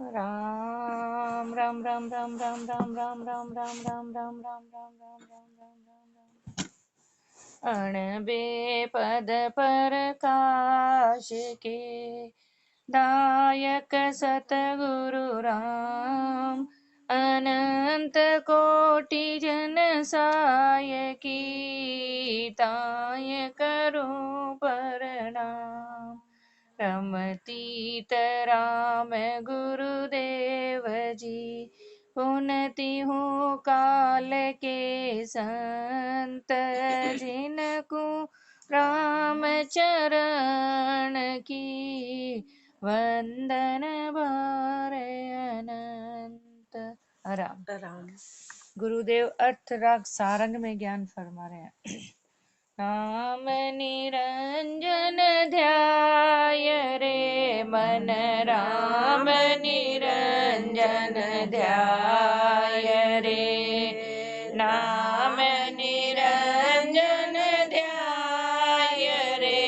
राम राम राम राम राम राम राम राम राम राम राम राम राम राम राम राम अणबे पद प्रकाश के दायक सतगुरु राम अनंत कोटि जन साय की ताय करूं प्रणाम। रमतीत राम गुरुदेव जी पुनति हूँ काल के संत जिनको राम चरण की वंदन भार अनंत। राम राम। गुरुदेव अर्थ राग सारंग में ज्ञान फरमा रहे हैं। नाम निरंजन ध्याय रे मन राम निरंजन ध्याय रे। नाम निरंजन ध्याय रे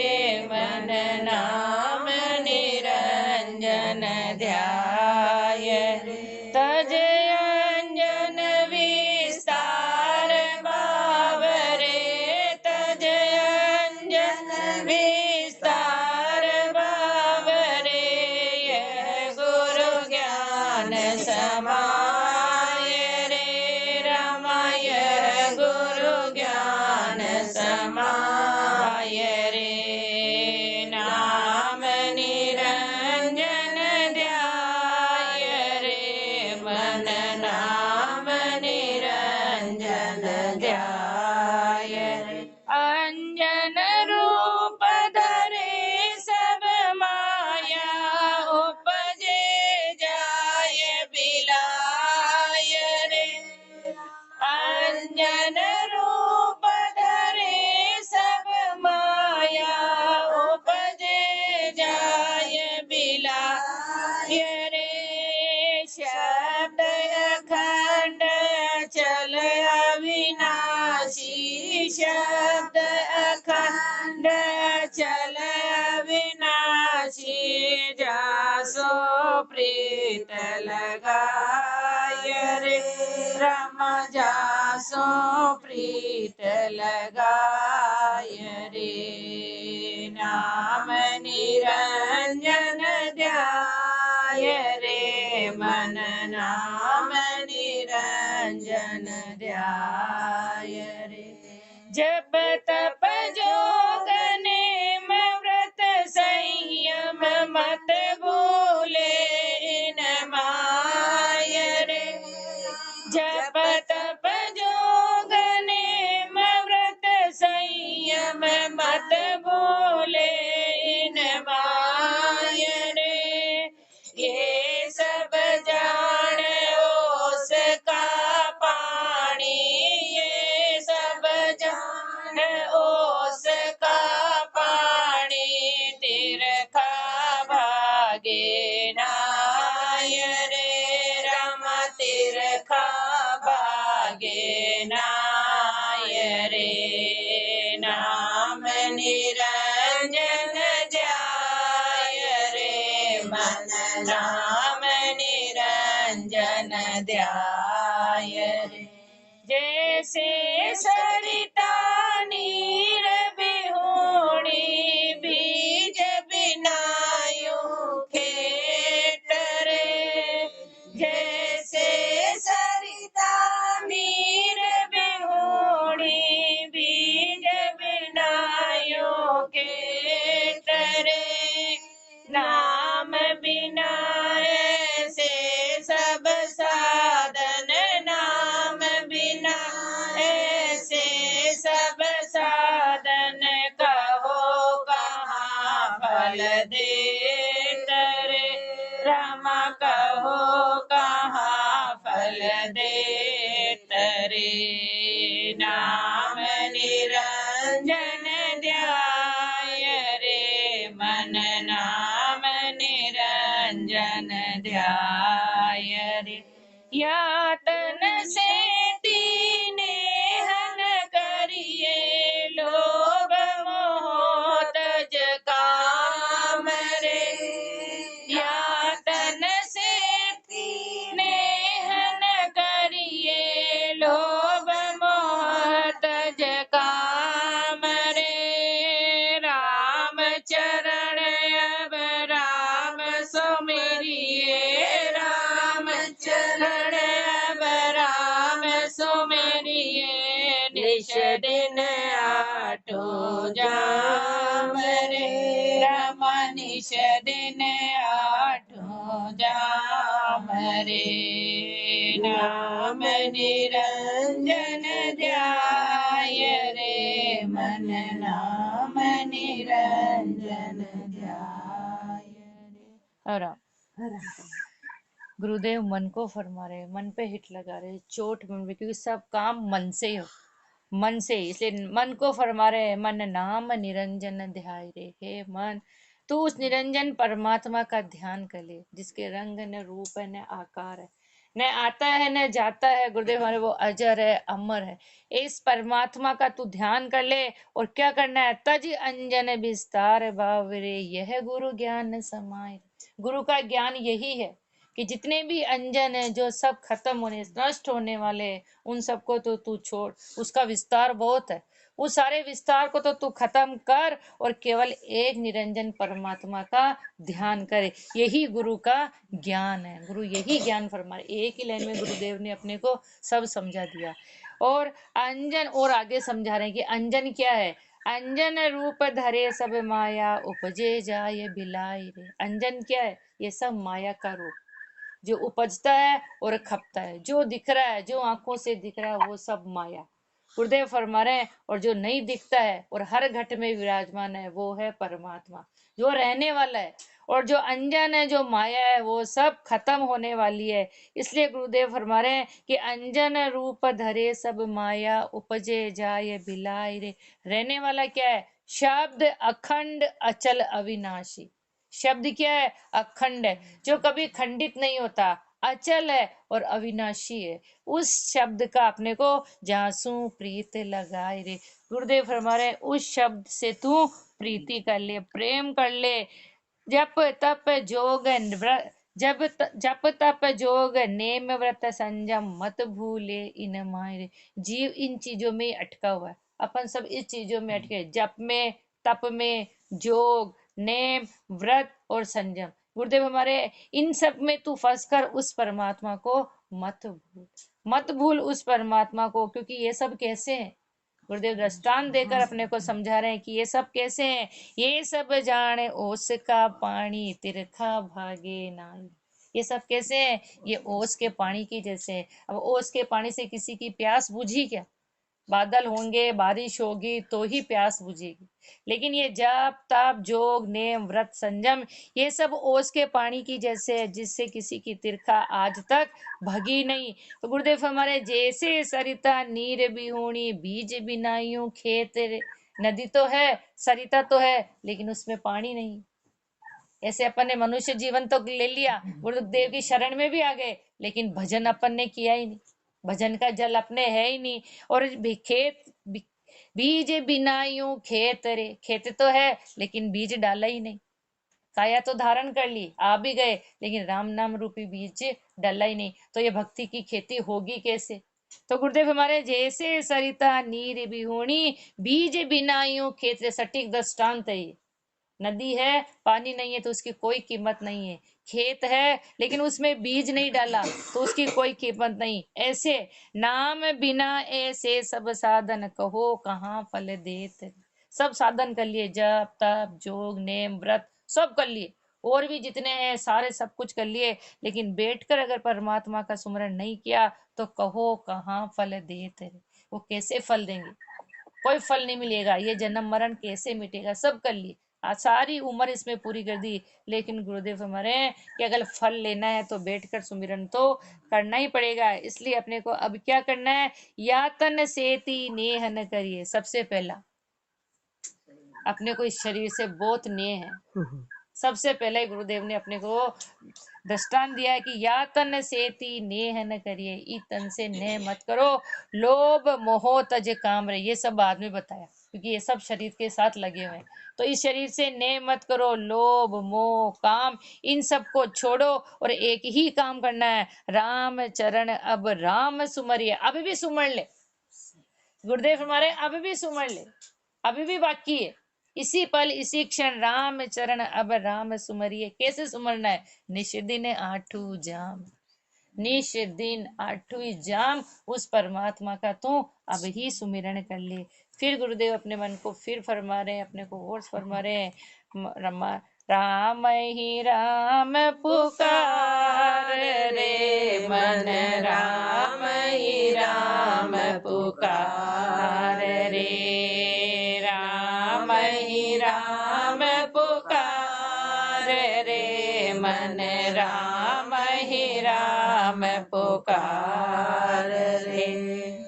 मन नाम निरंजन ध्याय रे। तज अंजन विस्तार बावरे तज अंजन विस्तार बावरे। यह गुरु ज्ञान समाय रे रामाय गुरु ज्ञान समाय रे। नाम निरंजन ध्याय रे मन नाम निरंजन ध्याय रे। अंजन रूप धरे सब माया उपजे जाय बिलाय रे। अंजन रूप धरे सब माया उपजे जाय बिलाय रे। शब्द अखंड चल अविनाशी शब्द अखंड चल अविनाशी। जासो प्रीत लगाय रे राम जासो प्रीत लगाय रे। नाम निरंजन ध्याय रे मन नाम निरंजन ध्याय रे। जप तप जोग नेम व्रत संयम मत भूले इन माय रे। जप तप जोग नेम व्रत संयम मत भूले इन माय रे। ये सब जान ओस का पानी ये सब जान ओस का पानी। तिरखा भागे नाय रे राम तिरखा भागे नाय रे। नाम निरंजन ध्याय रे मन नाम निरंजन ध्याय रे। जैसे सरिता नीर बिहोणी बीज बिनायो खेत रे। जैसे सरिता नीर बिहोणी बीज बिनायो खेत रे। नाम बिना ऐसे सब साधन नाम बिना ऐसे सब साधन कहो कहाँ फल देत रे रामा कहो कहाँ फल देत रे। नाम निरंजन ध्याय रे मन नाम निरंजन ध्याय रे। यातन से तीने हन करिए लोभ मोह तज काम रे। यातन से दिन आठों जाम रे, नाम निरंजन ध्याय रे मन, नाम निरंजन ध्याय रे। और गुरुदेव मन को फरमा रहे, मन पे हिट लगा रहे, चोट मन पे, क्योंकि सब काम मन से ही हो, मन से, इसलिए मन को फरमा रहे, मन नाम निरंजन ध्याय रे। हे मन, तू उस निरंजन परमात्मा का ध्यान कर ले, जिसके रंग न रूप है न आकार है, न आता है न जाता है। गुरुदेव हमारे वो अजर है, अमर है। इस परमात्मा का तू ध्यान कर ले। और क्या करना है? तज अंजन विस्तार बावरे, यह गुरु ज्ञान समाय। गुरु का ज्ञान यही है कि जितने भी अंजन है, जो सब खत्म होने, नष्ट होने वाले, उन सबको तो तू छोड़, उसका विस्तार बहुत है। उस सारे विस्तार को तो तू खत्म कर और केवल एक निरंजन परमात्मा का ध्यान करे। यही गुरु का ज्ञान है। गुरु यही ज्ञान फरमा, एक ही लाइन में गुरुदेव ने अपने को सब समझा दिया। और अंजन और आगे समझा रहे हैं कि अंजन क्या है। अंजन रूप धरे सब माया, उपजे जाय बिलाई रे। अंजन क्या है? ये सब माया का रूप, जो उपजता है और खपता है, जो दिख रहा है, जो आंखों से दिख रहा है, वो सब माया। गुरुदेव फरमा रहे हैं, और जो नहीं दिखता है और हर घट में विराजमान है, वो है परमात्मा, जो रहने वाला है। और जो अंजन है, जो माया है, वो सब खत्म होने वाली है। इसलिए गुरुदेव फरमा रहे हैं कि अंजन रूप धरे सब माया, उपजे जाय बिलाय रे। रहने वाला क्या है? शब्द अखंड अचल अविनाशी। शब्द क्या है? अखंड है, जो कभी खंडित नहीं होता, अचल है और अविनाशी है। उस शब्द का अपने को जासू प्रीत लगाए रे। गुरुदेव फरमा रहे, उस शब्द से तू प्रीति कर ले, प्रेम कर ले। जप तप जोग जप तप जोग नेम व्रत संयम, मत भूले इन मायरे। जीव इन चीजों में अटका हुआ है, अपन सब इस चीजों में अटके, जप में, तप में, जोग, नेम, व्रत और संयम। गुरुदेव हमारे, इन सब में तू फंस कर उस परमात्मा को मत भूल, मत भूल उस परमात्मा को। क्योंकि ये सब कैसे हैं? गुरुदेव दृष्टांत देकर अपने को समझा रहे हैं कि ये सब कैसे हैं। ये सब जाने ओस का पानी, तिरखा भागे नाई। ये सब कैसे हैं? ये ओस के पानी की जैसे हैं। अब ओस के पानी से किसी की प्यास बुझी क्या? बादल होंगे, बारिश होगी तो ही प्यास बुझेगी। लेकिन ये जाप ताप जोग नेम व्रत संयम, ये सब ओस के पानी की जैसे है, जिससे किसी की तिरखा आज तक भगी नहीं। तो गुरुदेव हमारे, जैसे सरिता नीर बिहूणी, बीज बिनाइयों खेत। नदी तो है, सरिता तो है, लेकिन उसमें पानी नहीं। ऐसे अपन ने मनुष्य जीवन तो ले लिया, गुरुदेव की शरण में भी आ गए, लेकिन भजन अपन ने किया ही नहीं। भजन का जल अपने है ही नहीं। और खेत बीज बिना यूं खेत रे, खेत तो है लेकिन बीज डाला ही नहीं। काया तो धारण कर ली, आ भी गए, लेकिन राम नाम रूपी बीज डाला ही नहीं। तो ये भक्ति की खेती होगी कैसे? तो गुरुदेव हमारे, जैसे सरिता नीर बिहूणी, बीज बिना यूं खेत रे। सटीक दृष्टांत है ये। नदी है, पानी नहीं है तो उसकी कोई कीमत नहीं है। खेत है लेकिन उसमें बीज नहीं डाला तो उसकी कोई कीमत नहीं। ऐसे नाम बिना ऐसे सब साधन, कहो कहाँ फल देत। सब साधन कर लिए, जप तप जोग नेम व्रत सब कर लिए, और भी जितने हैं सारे सब कुछ कर लिए, लेकिन बैठकर अगर परमात्मा का सुमरण नहीं किया तो कहो कहाँ फल देत। वो कैसे फल देंगे? कोई फल नहीं मिलेगा। ये जन्म मरण कैसे मिटेगा? सब कर लिए, सारी उम्र इसमें पूरी कर दी, लेकिन गुरुदेव हमारे कि अगर फल लेना है तो बैठकर सुमिरन तो करना ही पड़ेगा। इसलिए अपने को अब क्या करना है? यातन सेती नेह न करिए। सबसे पहला अपने को इस शरीर से बहुत नेह है। सबसे पहले गुरुदेव ने अपने को दृष्टांत दिया है कि या तन सेती नेह न करिए, ई तन से नेह मत करो, लोभ मोह तज काम रहे। ये सब बाद में बताया, क्योंकि ये सब शरीर के साथ लगे हुए हैं। तो इस शरीर से नेह मत करो, लोभ मोह काम, इन सब को छोड़ो और एक ही काम करना है, राम चरण अब राम सुमरिए। अभी भी सुमर ले, गुरुदेव हमारे अब भी सुमर ले, अभी भी बाकी है। इसी पल इसी क्षण राम चरण अब राम सुमरिए। कैसे सुमरना है? निश दिन आठू जाम, निश दिन आठवीं जाम उस परमात्मा का तू अब ही सुमिरण कर ले। फिर गुरुदेव अपने मन को फिर फरमा रहे हैं, अपने को और फरमा रहे हैं, राम ही राम पुकार रे मन, राम ही राम पुकार रे, राम ही राम पुकार रे मन, राम ही राम पुकार रे।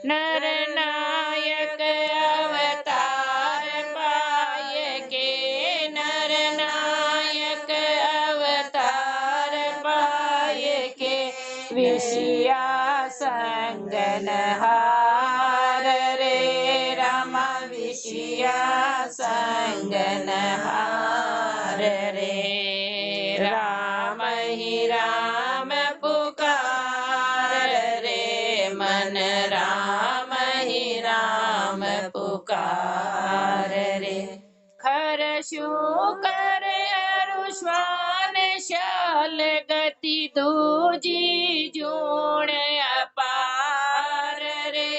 नर नायक अवतार पाए के, नर नायक अवतार पाए के, विषया संगन हार रे रामा, विषया संगन हार रे, राम ही राम पुकार रे मन, राम ही राम पुकार रे। खर शूकर अरुष्वान शाल गति दूजी जूण अपार रे,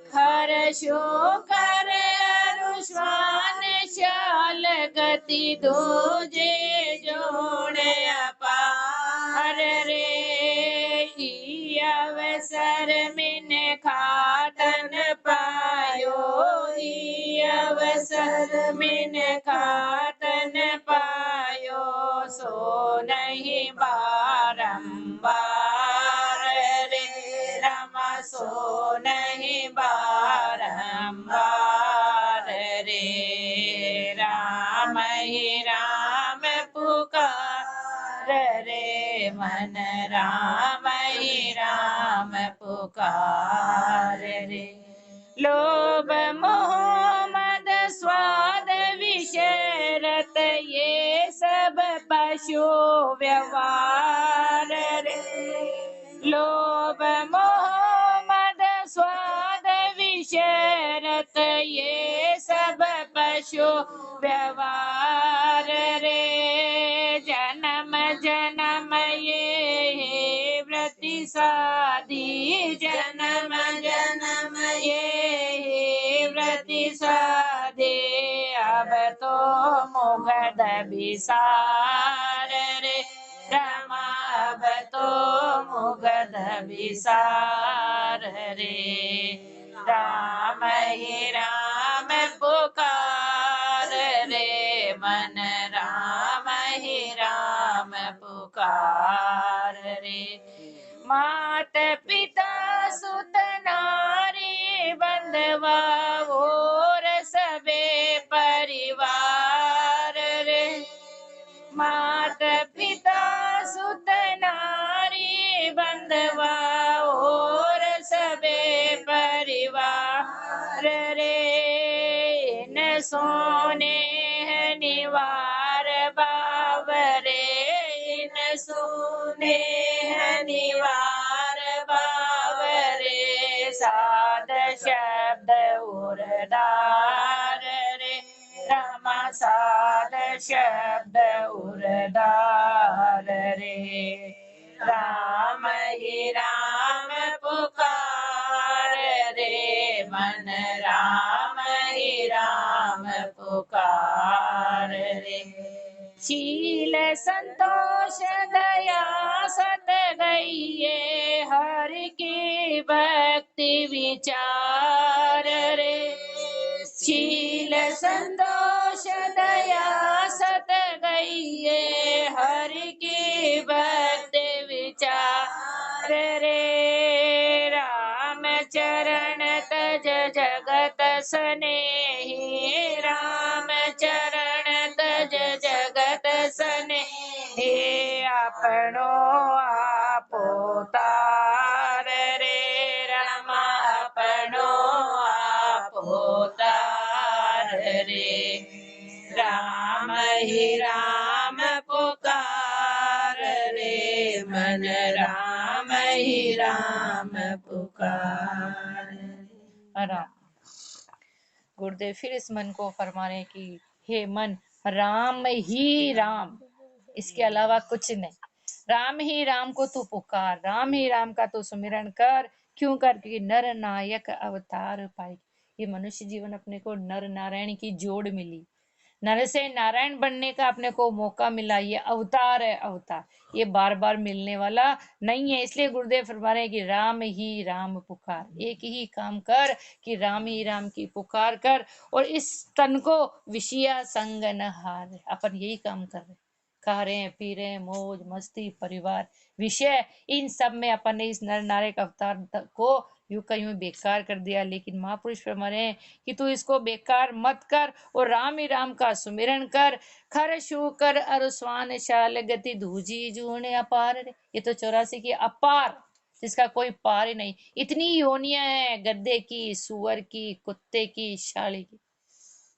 खर शूकर अरुष्वान शाल गति दूजे जूण अपार रे। ई अवसर मिन खातन पायो, ई अवसर मिन खातन पायो, सो नहीं बारंबार रे रामा, सो नहीं बारंबार रे, राम ही राम पुकार रे मन, राम ही राम पुकार रे। लोभ मोह मद स्वाद विषय रत, ये सब पशु व्यवहार रे, लोभ मोह मद स्वाद विषय रत, ये सब पशु व्यवहार रे। जन्म जन्म ये व्रति साधी, जन्म जन्म ये व्रति साधे, अब तो मुगध विसार रे रामा, अब तो मुगध विसार रे, राम ही राम पुकार रे मन, राम ही राम पुकार रे। मात पिता सुत नारी बंधवा और सबे परिवार रे, मात पिता सुत नारी बंधवा और सबे परिवार रे। न सोने निवार बावरे, न सोने निवार बावरे, साध शब्द उरदार रे रामा, साध शब्द उरदार रे, राम ही राम पुकार रे मन, राम ही राम पुकार रे। शील संतोष दया सत गइये, हरि की भक्ति विचार रे, शील संतोष दया सत गइये, हरि की भक्ति विचार रे। राम चरण तज जगत स्नेही, राम चरण तज जगत स्नेही, आपनो आपो तार रे रामा, आपनो आपो तार रे, राम ही राम पुकार रे मन, राम ही राम पुकार रे। गुरुदेव फिर इस मन को फरमा रहे कि हे मन, राम ही राम, इसके अलावा कुछ नहीं, राम ही राम को तू पुकार, राम ही राम का तू सुमिरन कर। क्यों कर? क्योंकि नर नायक अवतार पाए। ये मनुष्य जीवन अपने को नर नारायण की जोड़ मिली, नर से नारायण बनने का अपने को मौका मिला, ये अवतार है अवतार, ये बार बार मिलने वाला नहीं है। इसलिए गुरुदेव फरमा रहे हैं कि राम ही राम पुकार, एक ही काम कर कि राम ही राम की पुकार कर, और इस तन को विषया संग न हार। अपन यही काम कर रहे, खा रहे हैं, पी रहे हैं, मौज मस्ती, परिवार, विषय, इन सब में अपन ने इस नर नारे का अवतार को यूं का यूं बेकार कर दिया। लेकिन महापुरुष फरमा रहे हैं कि तू इसको बेकार मत कर और राम ही राम का सुमिरन कर। खर शू कर अरुस्वान शाल गति धूजी जूने अपार रे। ये तो 84 की अपार, जिसका कोई पार ही नहीं। इतनी योनियां हैं, गद्दे की, सुअर की, कुत्ते की, शाली की,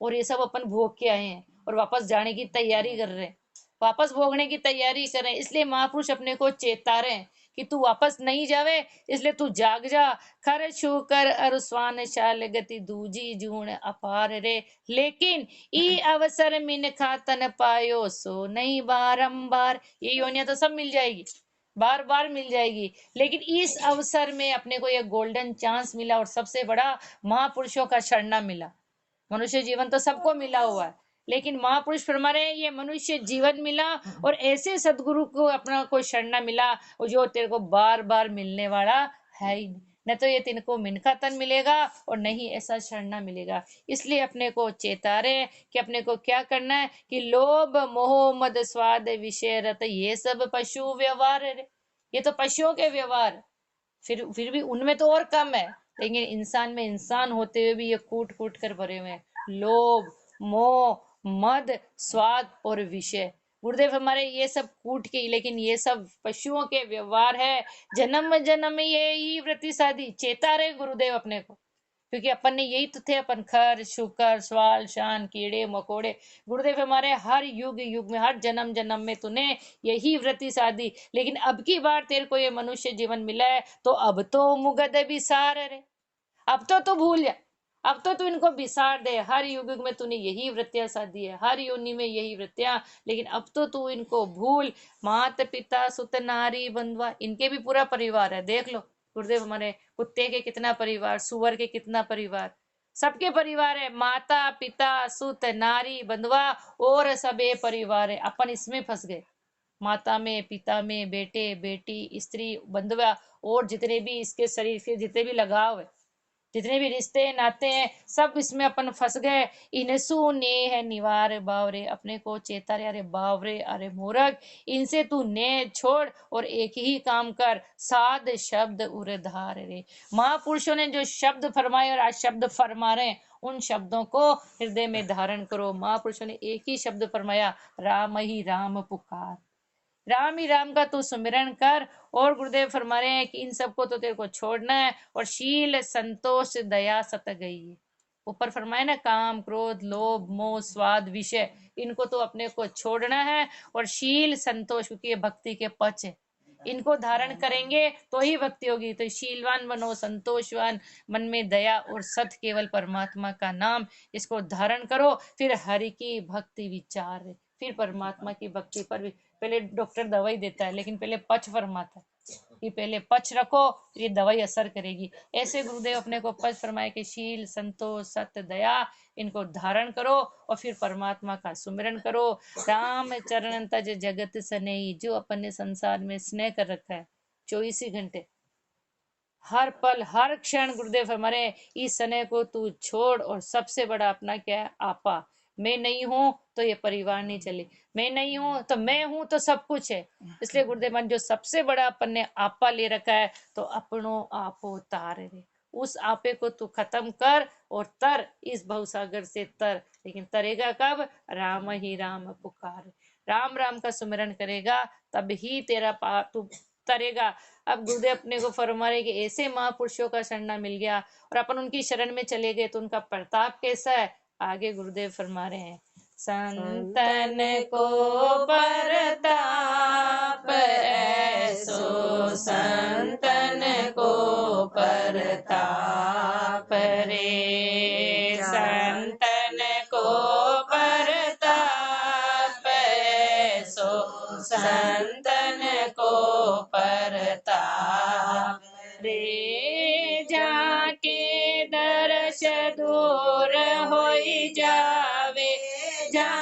और ये सब अपन भोग के आए हैं और वापस जाने की तैयारी कर रहे हैं, वापस भोगने की तैयारी कर रहे हैं। इसलिए महापुरुष अपने को चेता रहे हैं कि तू वापस नहीं जावे, इसलिए तू जाग जा। खर छू कर अरुस्वान शाल गति दूजी जूण अपार रे। लेकिन ई अवसर मिन खातन पायो सो नहीं बारंबार। ये योनिया तो सब मिल जाएगी, बार बार मिल जाएगी, लेकिन इस अवसर में अपने को ये गोल्डन चांस मिला, और सबसे बड़ा महापुरुषों का शरणा मिला। मनुष्य जीवन तो सबको मिला हुआ है, लेकिन महापुरुष फरमा रहे हैं ये मनुष्य जीवन मिला और ऐसे सदगुरु को अपना कोई शरणा मिला, और जो तेरे को बार बार मिलने वाला है ही नहीं। न तो ये तेरे को मिनखा तन मिलेगा और नहीं ऐसा शरणा मिलेगा। इसलिए अपने को चेता रहे कि अपने को क्या करना है कि लोभ मोह मद स्वाद विषय रत ये सब पशु व्यवहार है। ये तो पशुओं के व्यवहार, फिर भी उनमें तो और कम है, लेकिन इंसान में इंसान होते हुए भी ये कूट कूट कर भरे हुए हैं। लोभ मोह मद स्वाद और विषय, गुरुदेव हमारे ये सब कूट के, लेकिन ये सब पशुओं के व्यवहार है। जन्म जन्म में ये ही वृत्ति साधी, चेता रहे गुरुदेव अपने को, क्योंकि अपन ने यही तो थे, अपन खर शुकर स्वाल शान कीड़े मकोड़े। गुरुदेव हमारे हर युग युग में, हर जन्म जन्म में तूने यही वृत्ति साधी, लेकिन अब की बार तेरे को ये मनुष्य जीवन मिला है, तो अब तो मुगद बिसार रे, अब तो तू भूल जा, अब तो तू इनको बिसार दे। हर युग में तूने यही वृत्तियां साधी है, हर योनि में यही वृत्तियां, लेकिन अब तो तू इनको भूल। मात पिता सुत नारी बंधुआ, इनके भी पूरा परिवार है, देख लो गुरुदेव हमारे, कुत्ते के कितना परिवार, सुअर के कितना परिवार, सबके परिवार है। माता पिता सुत नारी बंधुआ और सबे परिवार है, अपन इसमें फंस गए। माता में, पिता में, बेटे बेटी, स्त्री बंधुआ, और जितने भी इसके शरीर के जितने भी लगाव है, जितने भी रिश्ते नाते हैं, सब इसमें अपन फंस गए। इनसु नेह निवार बावरे, अपने को चेता रे, अरे बावरे, अरे मूर्ख, इनसे तू नेह छोड़ और एक ही काम कर, साध शब्द उरधार रे। महापुरुषों ने जो शब्द फरमाए और आज शब्द फरमा रहे हैं, उन शब्दों को हृदय में धारण करो। महापुरुषों ने एक ही शब्द फरमाया, राम ही राम पुकार, राम ही राम का तू सुमिरन कर। और गुरुदेव फरमा रहे हैं कि इन सबको तो तेरे को छोड़ना है, और शील संतोष दया सत गई है। ऊपर फरमाए ना, काम क्रोध लोभ मोह स्वाद विषय, इनको तो अपने को छोड़ना है, और शील संतोष, क्योंकि ये भक्ति के पच है, इनको धारण करेंगे तो ही भक्ति होगी। तो शीलवान बनो, संतोषवान, मन में दया और सत, केवल परमात्मा का नाम, इसको धारण करो। फिर हरि की भक्ति विचार, फिर परमात्मा की भक्ति पर भी। पहले डॉक्टर दवाई देता है, लेकिन पहले पच फरमाता है कि पहले पच रखो, ये दवाई असर करेगी। ऐसे गुरुदेव अपने को पच फरमाए कि शील संतोष सत्य दया, इनको धारण करो और फिर परमात्मा का सुमिरन करो। राम चरण तज जगत सनेही, जो अपन ने संसार में स्नेह कर रखा है 24 घंटे, हर पल हर क्षण, गुरुदेव हमारे इस स्नेह को तू छोड़। और सबसे बड़ा अपना क्या है, आपा। मैं नहीं हूं तो ये परिवार नहीं चले, मैं नहीं हूं तो मैं हूं तो सब कुछ है। इसलिए गुरुदेव मन जो सबसे बड़ा अपन ने आपा ले रखा है, तो अपनों आपो तार रे, उस आपे को तू खत्म कर और तर, इस भवसागर से तर। लेकिन तरेगा कब, राम ही राम पुकार, राम राम का सुमिरन करेगा, तब ही तेरा तू तरेगा। अब गुरुदेव अपने को फरमा रहे कि ऐसे महापुरुषों का शरणा मिल गया और अपन उनकी शरण में चले गए, तो उनका प्रताप कैसा है, आगे गुरुदेव फरमा रहे हैं। संतन को परताप ऐसो, संतन को परताप रे, संतन को परताप ऐसो, संतन को परताप रे। जाके दर्श दूर होई जावे, जा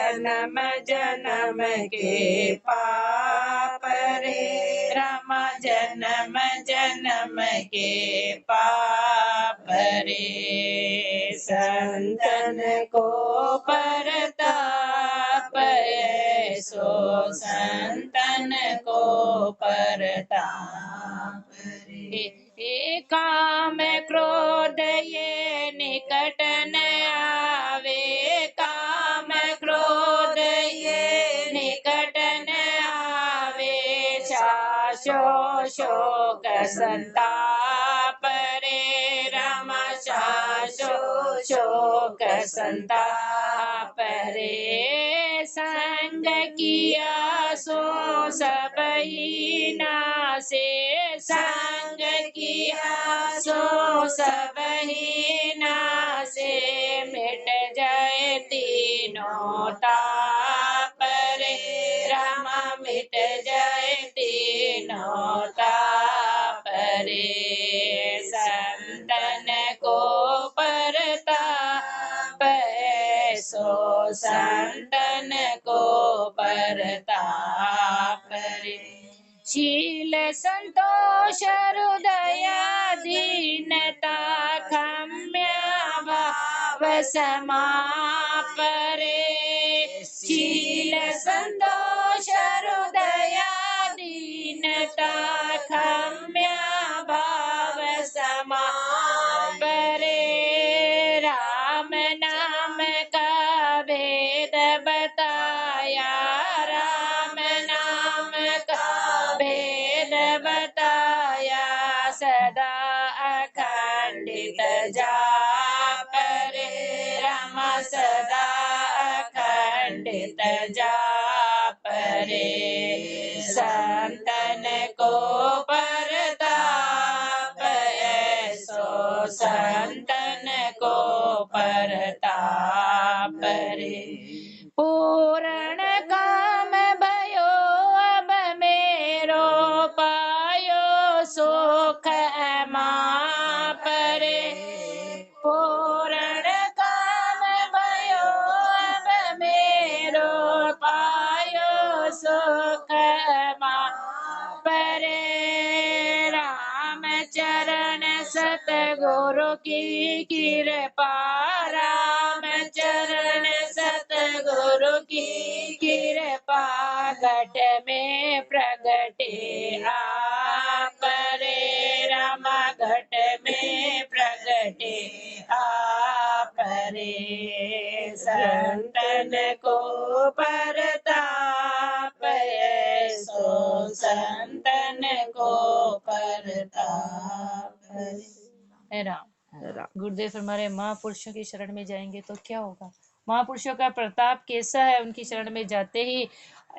जन्म जन्म के पाप रे, राम जन्म जन्म के पाप रे। संतन को परताप ऐसो संतन को परताप रे। काम क्रोध ये निकट न आवे, काम क्रोध ये निकट न आवे। शाशो शोक संताप रे, राम शाशो शोक संताप रे। संग किया सो सब ही नासे, संग किया सो सब ही नासे। मिट जाए तीनों ताप रे, रामा मिट जाए तीनों ताप रे। संतन को परताप ऐसो संतन को परताप रे। शील संतोष हृदय दीनता क्षम्या भाव समाप रे। शील संतोष हृदय दीनता क्षम्या भाव समाप रे। राम नाम का भेद बताया, राम नाम का भेद बताया। सदा अखंडित जाप रे, राम सदा अखंडित जाप रे। संतन को परताप ऐसो संतन को परताप रे। पूर्ण काम भयो अब मेरो, पायो सुख माप रे। पूर्ण काम भयो अब मेरो, पायो सुख माप रे। राम चरण सतगुरु की कृपा, राम चरण सतगुरु की कृपा। घट में प्रगटे आप रे, रामा घट में प्रगटे आप रे। संतन को परताप ऐसो संतन को परताप रे। राम गुरुदेव हमारे महापुरुषों की शरण में जाएंगे तो क्या होगा? महापुरुषों का प्रताप कैसा है? उनकी शरण में जाते ही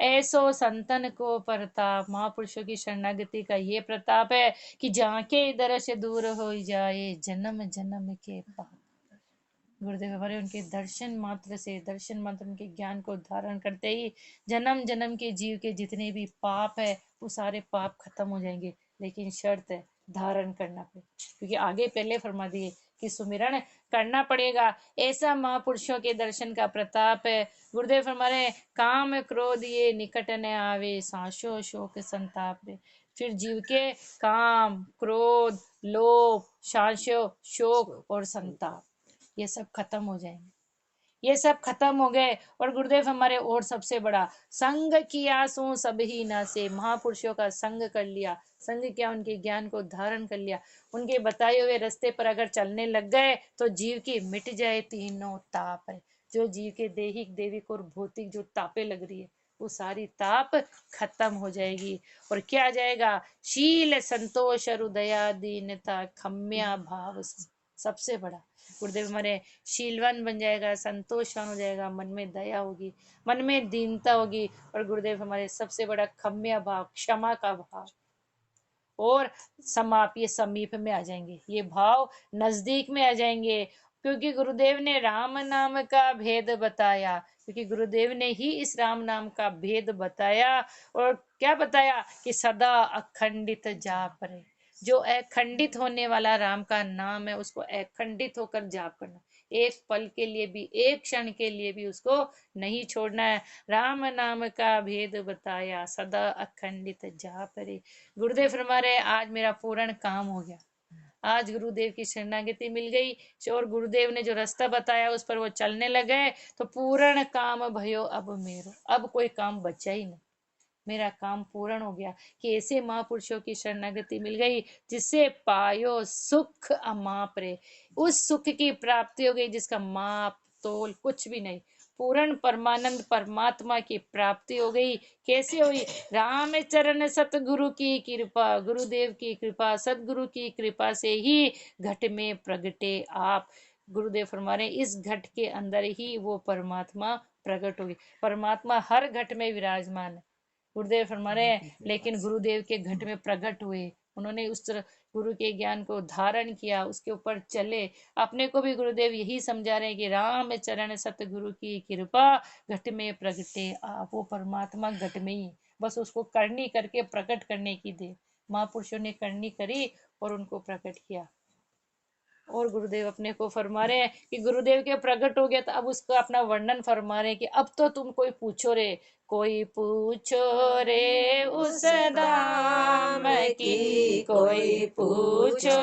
ऐसो संतन को परताप। महापुरुषों की शरणागति का ये प्रताप है कि जाके इधर से दूर हो जाए जन्म जन्म के पाप। गुरुदेव हमारे उनके दर्शन मात्र से, दर्शन मात्र उनके ज्ञान को धारण करते ही जन्म जन्म के जीव के जितने भी पाप है वो सारे पाप खत्म हो जाएंगे। लेकिन शर्त है धारण करना पे, क्योंकि आगे पहले फरमा दिए कि सुमिरन करना पड़ेगा। ऐसा महापुरुषों के दर्शन का प्रताप है। गुरुदेव हमारे काम क्रोध ये निकट न आवे, सांसो शोक संताप रे। फिर जीव के काम क्रोध लोभ सांसो शोक और संताप ये सब खत्म हो जाएंगे। ये सब खत्म हो गए। और गुरुदेव हमारे और सबसे बड़ा संग किया सो सब ही ना से। महापुरुषों का संग कर लिया। संग किया, उनके ज्ञान को धारण कर लिया। उनके बताए हुए रास्ते पर अगर चलने लग गए तो जीव की मिट जाए तीनों ताप है। जो जीव के देहिक देविक और भौतिक जो तापे लग रही है वो सारी ताप खत्म हो जाएगी। और क्या आ जाएगा? शील संतोष हृदया दीनता क्षम्या भाव। सबसे बड़ा गुरुदेव हमारे शीलवान बन जाएगा, संतोषवान हो जाएगा, मन में दया होगी, मन में दीनता होगी। और गुरुदेव हमारे सबसे बड़ा क्षम्या भाव, क्षमा का भाव और समाप, ये समीप में आ जाएंगे। ये भाव नजदीक में आ जाएंगे। क्योंकि गुरुदेव ने राम नाम का भेद बताया, क्योंकि गुरुदेव ने ही इस राम नाम का भेद बताया। और क्या बताया? कि सदा अखंडित जाप रहे। जो अखंडित होने वाला राम का नाम है उसको अखंडित होकर जाप करना। एक पल के लिए भी, एक क्षण के लिए भी उसको नहीं छोड़ना है। राम नाम का भेद बताया, सदा अखंडित जाप रे। गुरुदेव फरमा रहे आज मेरा पूर्ण काम हो गया, आज गुरुदेव की शरणागति मिल गई और गुरुदेव ने जो रास्ता बताया उस पर वो चलने लगे, तो पूर्ण काम भयो अब मेरो, अब कोई काम बचा ही नहीं, मेरा काम पूर्ण हो गया। कि ऐसे महापुरुषों की शरणागति मिल गई जिससे पायो सुख अमाप रे, उस सुख की प्राप्ति हो गई जिसका माप तोल कुछ भी नहीं, पूर्ण परमानंद परमात्मा की प्राप्ति हो गई। कैसे हुई? राम चरण सतगुरु की कृपा, गुरुदेव की कृपा, सतगुरु की कृपा से ही घट में प्रगटे आप। गुरुदेव फरमा रहे इस घट के अंदर ही वो परमात्मा प्रकट होगी। परमात्मा हर घट में विराजमान है, गुरुदेव फरमा रहे हैं, लेकिन गुरुदेव के घट में प्रकट हुए, उन्होंने उस तरह गुरु के ज्ञान को धारण किया, उसके ऊपर चले। अपने को भी गुरुदेव यही समझा रहे हैं कि राम चरण सतगुरु की कृपा घट में प्रगटे आप। वो परमात्मा घट में ही, बस उसको करनी करके प्रकट करने की दे। महापुरुषों ने करनी करी और उनको प्रकट किया। और गुरुदेव अपने को फरमा रहे हैं कि गुरुदेव के प्रकट हो गया, तो अब उसका अपना वर्णन फरमा रहे हैं कि अब तो तुम कोई पूछो रे, कोई पूछो रे उस धाम की, कोई पूछो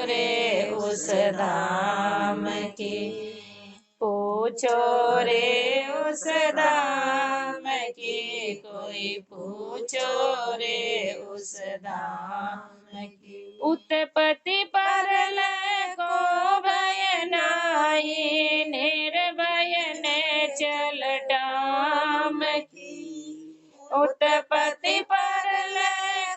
रे उस धाम की, पूछो रे उस धाम की, कोई पूछो रे उस धाम की। उत्पत्ति पर को भय नाई, निर्भय ने चल डाम की। उत्पत्ति पर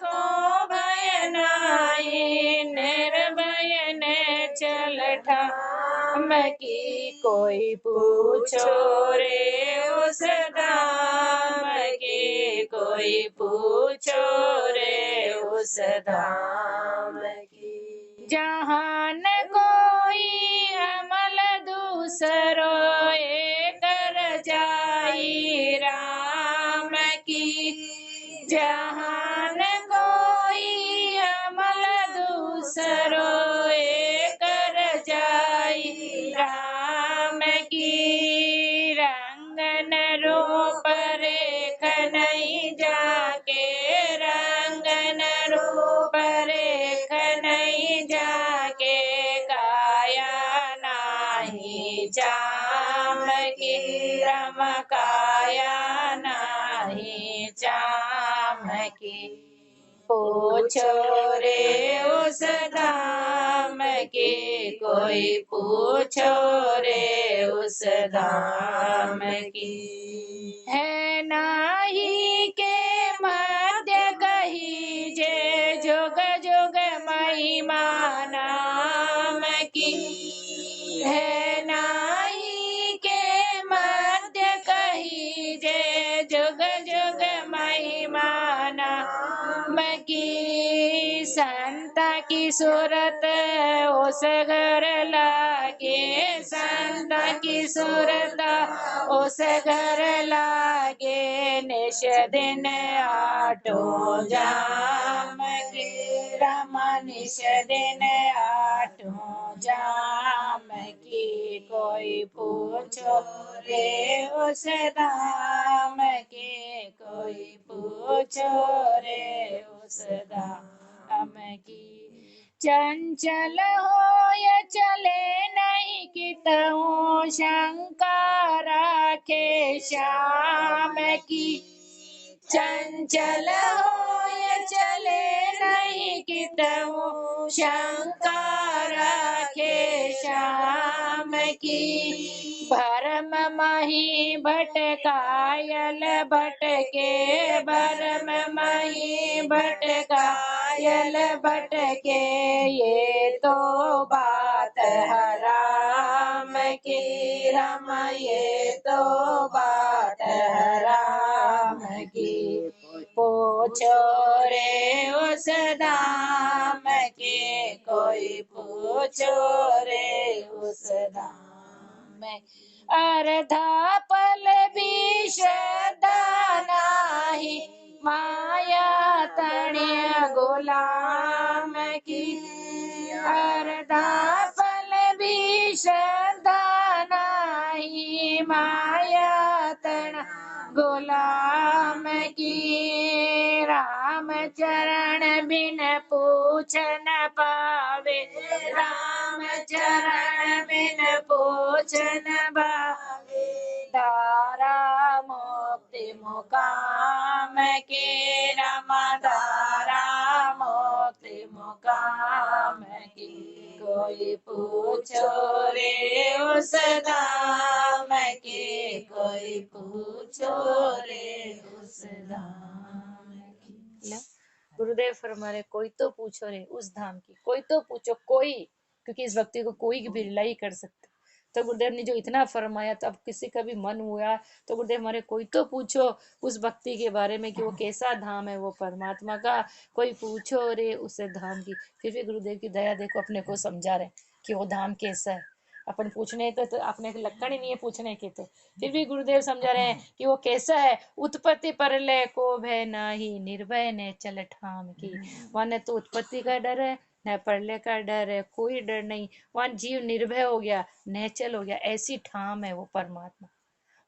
को भय नाई, निर्भय ने चल ठाम की, कोई पूछो रे उस धाम की, कोई पूछो रे उस धाम की। जहान कोई अमल दूसरो एक रजाई राम की, जहान कोई अमल दूसरो एक रजाई राम की। रंगन रूप रेख नहीं जाके, रंगन रूप रेख नहीं जाके, काया नाही चाम की, रम काया नाही चाम की। पूछो रे उस धाम के, कोई पूछो रे उस धाम की। है नाही के मध्य कही जे, जुग जुग महिमा नाम की। है नाही के मध्य कही जे, जुग जुग महिमा नाम की। संत की सूरत उस घर लागे, संत की सूरत उस घर लागे, निश दिन आठों जाम की, रमा निश दिन आठों जाम की। कोई पूछो रे उस धाम के, कोई पूछो रे उस धाम की। चंचल हो या चले नहीं कितहु, शंका राखे श्याम की। चंचल हो या चले नहीं कितहु, शंका राखे श्याम की। भरम मही भटकायल भटके, भरम मही भटकायल भटके, ये तो बात है राम की, रम ये तो बात है राम की। पूछो रे उस धाम के, कोई पूछो रे उस धाम। अर्धा पल भी श्रद्धा नाही, माया तणिय गुलाम की। अर्धा पल भी कोई श्रद्धा नहीं माया तना गुलाम की। राम चरण बिन पूछ न पावे, राम चरण बिन पूछ न पावे। धारा मुक्ति मुकाम के रमा, धारा मुक्ति मुकाम की। कोई पूछो रे उस धाम के, कोई पूछो रे उस धाम की। गुरुदेव फरमा रहे कोई तो पूछो रे उस धाम की, कोई तो पूछो, कोई, क्योंकि इस भक्ति को कोई बिरला ही कर सकता। तो गुरुदेव ने जो इतना फरमाया, तो अब किसी का भी मन हुआ तो गुरुदेव हमारे कोई तो पूछो उस भक्ति के बारे में कि वो कैसा धाम है, वो परमात्मा का, कोई पूछो रे उस धाम की। फिर भी गुरुदेव की दया देखो, अपने को समझा रहे कि वो धाम कैसा है। अपन पूछने तो अपने लक्षण ही नहीं है पूछने के, तो फिर भी गुरुदेव समझा रहे हैं कि वो कैसा है। उत्पत्ति परलय को भय नाही, निर्भय ने चल ठाम की। वहां तो उत्पत्ति का डर है, न परलय का डर है, कोई डर नहीं। वहां जीव निर्भय हो गया, निश्चल हो गया। ऐसी ठाम है वो परमात्मा।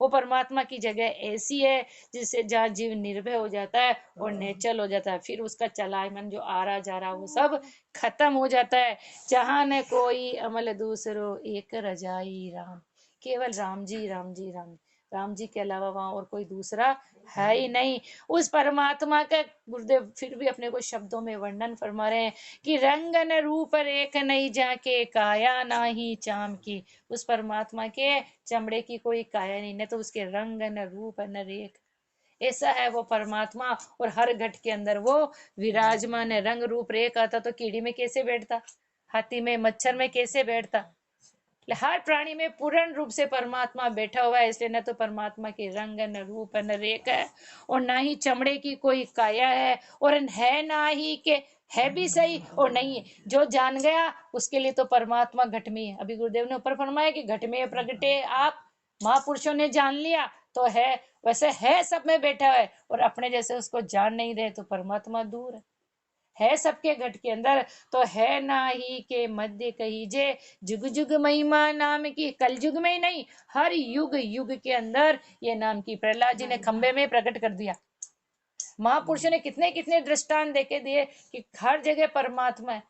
वो परमात्मा की जगह ऐसी है जिससे जहाँ जीव निर्भय हो जाता है और नेचल हो जाता है। फिर उसका चलायमन जो आ रहा जा रहा वो सब खत्म हो जाता है। जहाँ न कोई अमल दूसरो, एक रजाई राम। केवल राम जी, राम जी, राम, राम जी के अलावा वहां और कोई दूसरा है ही नहीं। उस परमात्मा का गुरुदेव फिर भी अपने को शब्दों में वर्णन फरमा रहे हैं कि रंग न रूप रेख नहीं जाके, काया ना ही चाम की। उस परमात्मा के चमड़े की कोई काया नहीं, न तो उसके रंग न रूप न रेख। ऐसा है वो परमात्मा, और हर घट के अंदर वो विराजमान है। रंग रूप रेख आता तो कीड़ी में कैसे बैठता, हाथी में, मच्छर में कैसे बैठता। हर प्राणी में पूर्ण रूप से परमात्मा बैठा हुआ है। इसलिए न तो परमात्मा के रंग, न रूप, न रेख है, और ना ही चमड़े की कोई काया है, और है ना ही के है भी सही और नहीं है। जो जान गया उसके लिए तो परमात्मा घट में है। अभी गुरुदेव ने ऊपर फरमाया कि घट में प्रगटे आप। महापुरुषों ने जान लिया तो है, वैसे है सब में बैठा है, और अपने जैसे उसको जान नहीं रहे तो परमात्मा दूर है सबके घट के अंदर। तो है ना ही के मध्य कहीजे, जुग जुग महिमा नाम की। कल युग में ही नहीं, हर युग युग के अंदर ये नाम की। प्रहलाद जी ने खंबे में प्रकट कर दिया। महापुरुषों ने कितने कितने दृष्टांत देके दिए कि हर जगह परमात्मा है।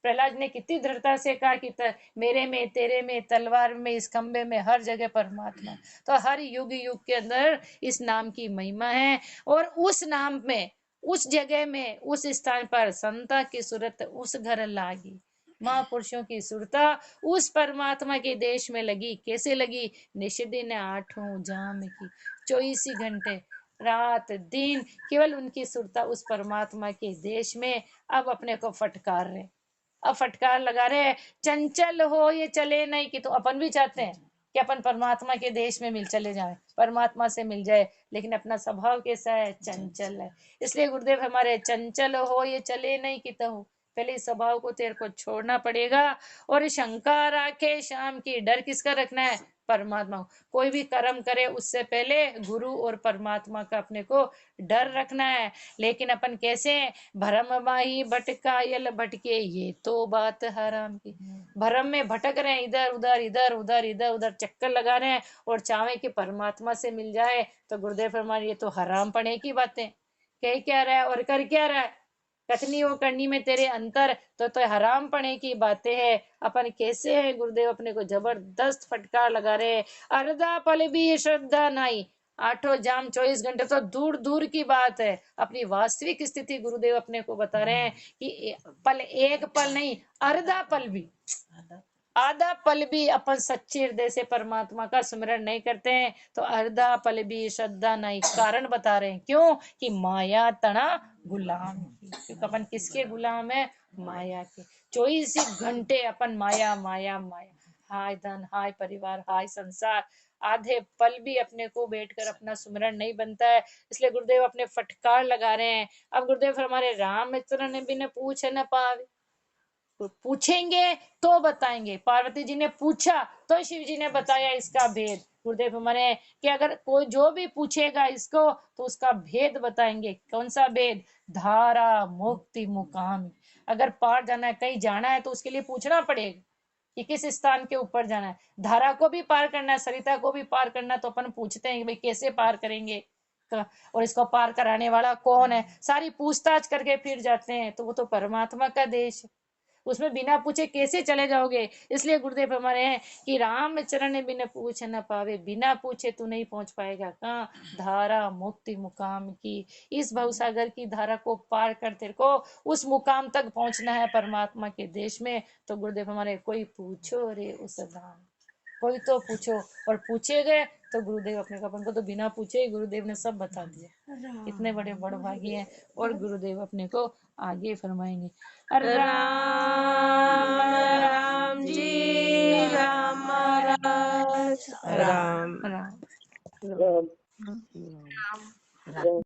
प्रहलाद ने कितनी दृढ़ता से कहा कि मेरे में, तेरे में, तलवार में, इस खंबे में, हर जगह परमात्मा। तो हर युग युग के अंदर इस नाम की महिमा है। और उस नाम में, उस जगह में, उस स्थान पर संता की सूरत उस घर लागी। महापुरुषों की सुरता उस परमात्मा के देश में लगी। कैसे लगी? निषदिन आठों जाम की, 24 घंटे, रात दिन, केवल उनकी सुरता उस परमात्मा के देश में। अब अपने को फटकार रहे, अब फटकार लगा रहे हैं, चंचल हो ये चले नहीं कि। तो अपन भी चाहते हैं कि अपन परमात्मा के देश में मिल चले जाए, परमात्मा से मिल जाए, लेकिन अपना स्वभाव कैसा है? चंचल है। इसलिए गुरुदेव हमारे चंचल हो ये चले नहीं कि तो पहले इस स्वभाव को तेरे को छोड़ना पड़ेगा। और शंका राखे शाम की, डर किसका रखना है? परमात्मा। कोई भी कर्म करे उससे पहले गुरु और परमात्मा का अपने को डर रखना है। लेकिन अपन कैसे भरम माही भटका यल भटके, ये तो बात हराम की। भरम में भटक रहे हैं, इधर उधर इधर उधर इधर उधर चक्कर लगा रहे हैं, और चाहे कि परमात्मा से मिल जाए तो गुरुदेव फरमान ये तो हराम पड़े की बातें। कह क्या रहा है और कर क्या रहा है? कथनी वो करनी में तेरे अंतर, तो हराम पड़े की बातें हैं। अपन कैसे है? गुरुदेव अपने को जबरदस्त फटकार लगा रहे हैं। अर्धा पल भी श्रद्धा नहीं, आठों जाम 24 घंटे तो दूर दूर की बात है। अपनी वास्तविक स्थिति गुरुदेव अपने को बता रहे हैं कि पल, एक पल नहीं, अर्धा पल भी, आधा पल भी अपन सच्चे हृदय से परमात्मा का स्मरण नहीं करते हैं तो अर्धा पल भी श्रद्धा नहीं। कारण बता रहे हैं क्यों? कि माया तना गुलाम की। क्योंकि अपन किसके गुलाम है? माया के। 24 घंटे अपन माया माया माया, हाय धन, हाय परिवार, हाय संसार। आधे पल भी अपने को बैठकर अपना सुमरण नहीं बनता है। इसलिए गुरुदेव अपने फटकार लगा रहे हैं। अब गुरुदेव हमारे राम मित्र ने भी न पूछ न पावे, तो पूछेंगे तो बताएंगे। पार्वती जी ने पूछा तो शिव जी ने बताया इसका भेद। गुरुदेव हमारे कि अगर कोई जो भी पूछेगा इसको तो उसका भेद बताएंगे। कौन सा भेद? धारा मुक्ति मुकाम। अगर पार जाना है, कहीं जाना है तो उसके लिए पूछना पड़ेगा। कि किस स्थान के ऊपर जाना है। धारा को भी पार करना है, सरिता को भी पार करना है, तो अपन पूछते हैं कि भाई कैसे पार करेंगे, और इसको पार कराने वाला कौन है, सारी पूछताछ करके फिर जाते हैं। तो वो तो परमात्मा का देश है, उसमें बिना पूछे कैसे चले जाओगे। इसलिए गुरुदेव हमारे हैं कि राम चरण बिन पूछ न पावे, बिना पूछे तू नहीं पहुंच पाएगा कहाँ, धारा मुक्ति मुकाम की। इस भवसागर की धारा को पार कर तेरे को उस मुकाम तक पहुंचना है परमात्मा के देश में। तो गुरुदेव हमारे कोई पूछो रे उस धाम, कोई तो पूछो, और पूछे गए तो गुरुदेव अपने को, अपन को तो बिना पूछे ही गुरुदेव ने सब बता दिया। इतने बड़े बड़भागी हैं। और गुरुदेव अपने को आगे फरमाएंगे। राम राम जी राम राज राम राम। राम राम।